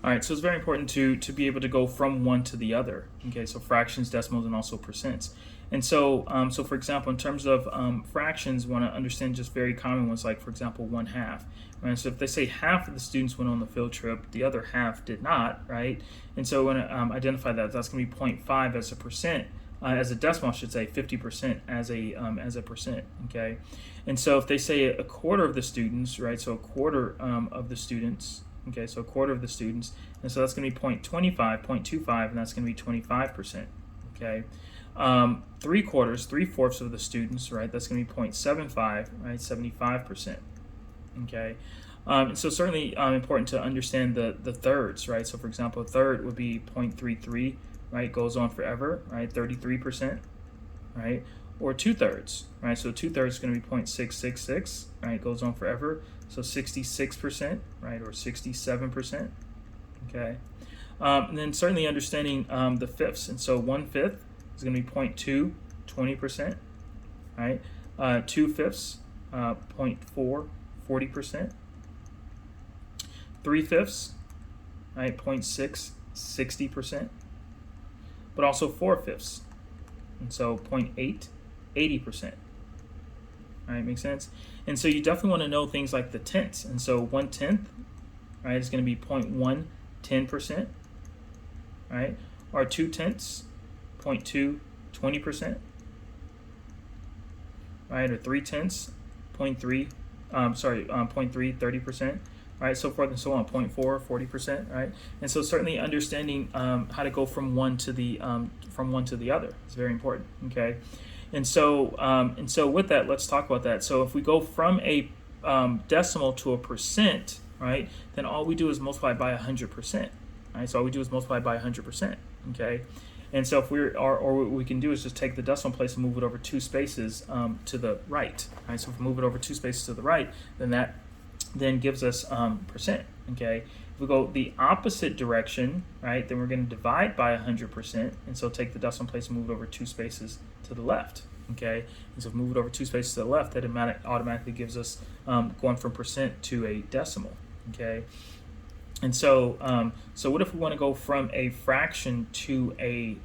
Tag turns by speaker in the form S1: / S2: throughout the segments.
S1: All right, so it's very important to be able to go from one to the other. Okay, so fractions, decimals, and also percents. And so, so for example, in terms of fractions, want to understand just very common ones, like for example, 1/2. Right? So if they say half of the students went on the field trip, the other half did not, right? And so when identify that, that's going to be 0.5 as a percent. As a decimal, I should say 50% as a percent. Okay, and so if they say a quarter of the students, right? So a quarter of the students. Okay, so a quarter of the students, and so that's going to be 0.25, and that's going to be 25%. Okay, 3/4, 3/4 of the students, right? That's going to be 0.75, right? 75%. Okay, so certainly important to understand the thirds, right? So for example, a third would be 0.33, right? Goes on forever, right? 33%, right? Or 2/3, right? So 2/3 is going to be 0.666, right? Goes on forever. So 66%, right? Or 67%, okay? And then certainly understanding the fifths. And so 1/5 is going to be 0.2, 20%, right? 2/5, 0.4, 40%. 3/5, right? 0.6, 60%. But also 4/5, and so 0.8, 80%. All right, makes sense? And so you definitely want to know things like the tenths. And so 1/10, right, is going to be 0.1, 10%, right? Or 2/10, 0.2, 20%, right? Or 3/10, 0.3, 0.3, 30%, right? So forth and so on, 0.4, 40%, right? And so certainly understanding how to go from one to the other is very important. Okay. And so with that, let's talk about that. So if we go from a decimal to a percent, right, then all we do is multiply by 100%, right? So all we do is multiply by 100%, okay? And so if or what we can do is just take the decimal place and move it over 2 spaces to the right, right? So if we move it over 2 spaces to the right, then that then gives us percent, okay? If we go the opposite direction, right, then we're going to divide by 100%, and so take the decimal place and move it over 2 spaces to the left, okay? And so if we move it over 2 spaces to the left, that automatically gives us going from percent to a decimal, okay? And so, so what if we want to go from a fraction to a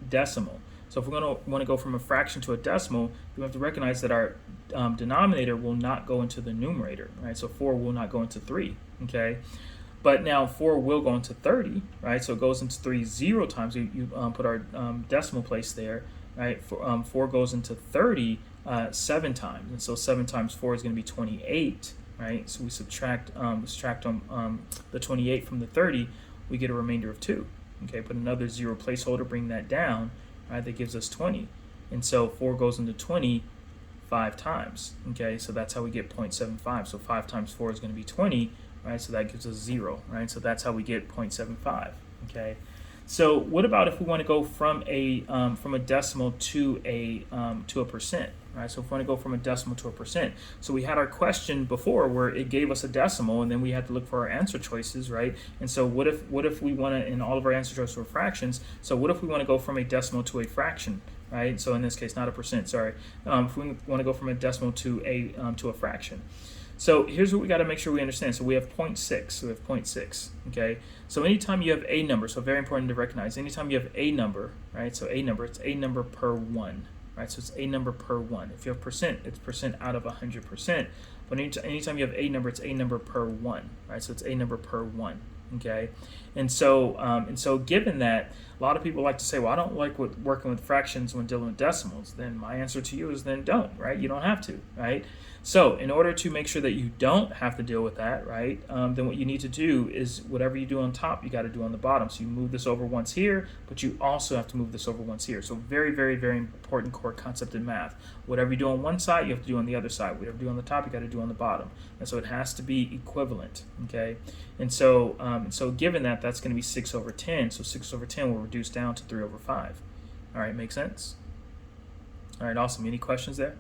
S1: decimal? So if we're going to want to go from a fraction to a decimal, we have to recognize that our denominator will not go into the numerator, right? So 4 will not go into 3, okay? But now 4 will go into 30, right? So it goes into 3 0 times. You put our decimal place there, right? 4 goes into 30 7 times, and so 7 times 4 is going to be 28, right? So we subtract the 28 from the 30, we get a remainder of 2. Okay, put another 0 placeholder, bring that down, right? That gives us 20, and so 4 goes into 20 5 times. Okay, so that's how we get 0.75. So 5 times 4 is going to be 20. Right, so that gives us 0, right? So that's how we get 0.75. Okay, so what about if we want to go from a decimal to a percent, right? So if we want to go from a decimal to a percent, so we had our question before where it gave us a decimal, and then we had to look for our answer choices, right? And so what if we want to, and all of our answer choices were fractions? So what if we want to go from a decimal to a fraction? Right, so in this case, not a percent. Sorry, if we want to go from a decimal to a fraction. So here's what we got to make sure we understand. So we have 0.6. So we have 0.6. Okay. So anytime you have a number, so very important to recognize. Anytime you have a number, right? So a number, it's a number per 1, right? So it's a number per 1. If you have percent, it's percent out of 100%. But anytime you have a number, it's a number per 1, right? So it's a number per 1. Okay, and so given that, a lot of people like to say, well, I don't like working with fractions when dealing with decimals. Then my answer to you is then don't, right? You don't have to, right? So in order to make sure that you don't have to deal with that, right, then what you need to do is whatever you do on top, you got to do on the bottom. So you move this over once here, but you also have to move this over once here. So very, very, very important core concept in math. Whatever you do on one side, you have to do on the other side. Whatever you do on the top, you got to do on the bottom. And so it has to be equivalent, okay? And so given that, that's going to be 6 over 10. So 6 over 10 will reduce down to 3 over 5. All right, make sense? All right, awesome. Any questions there?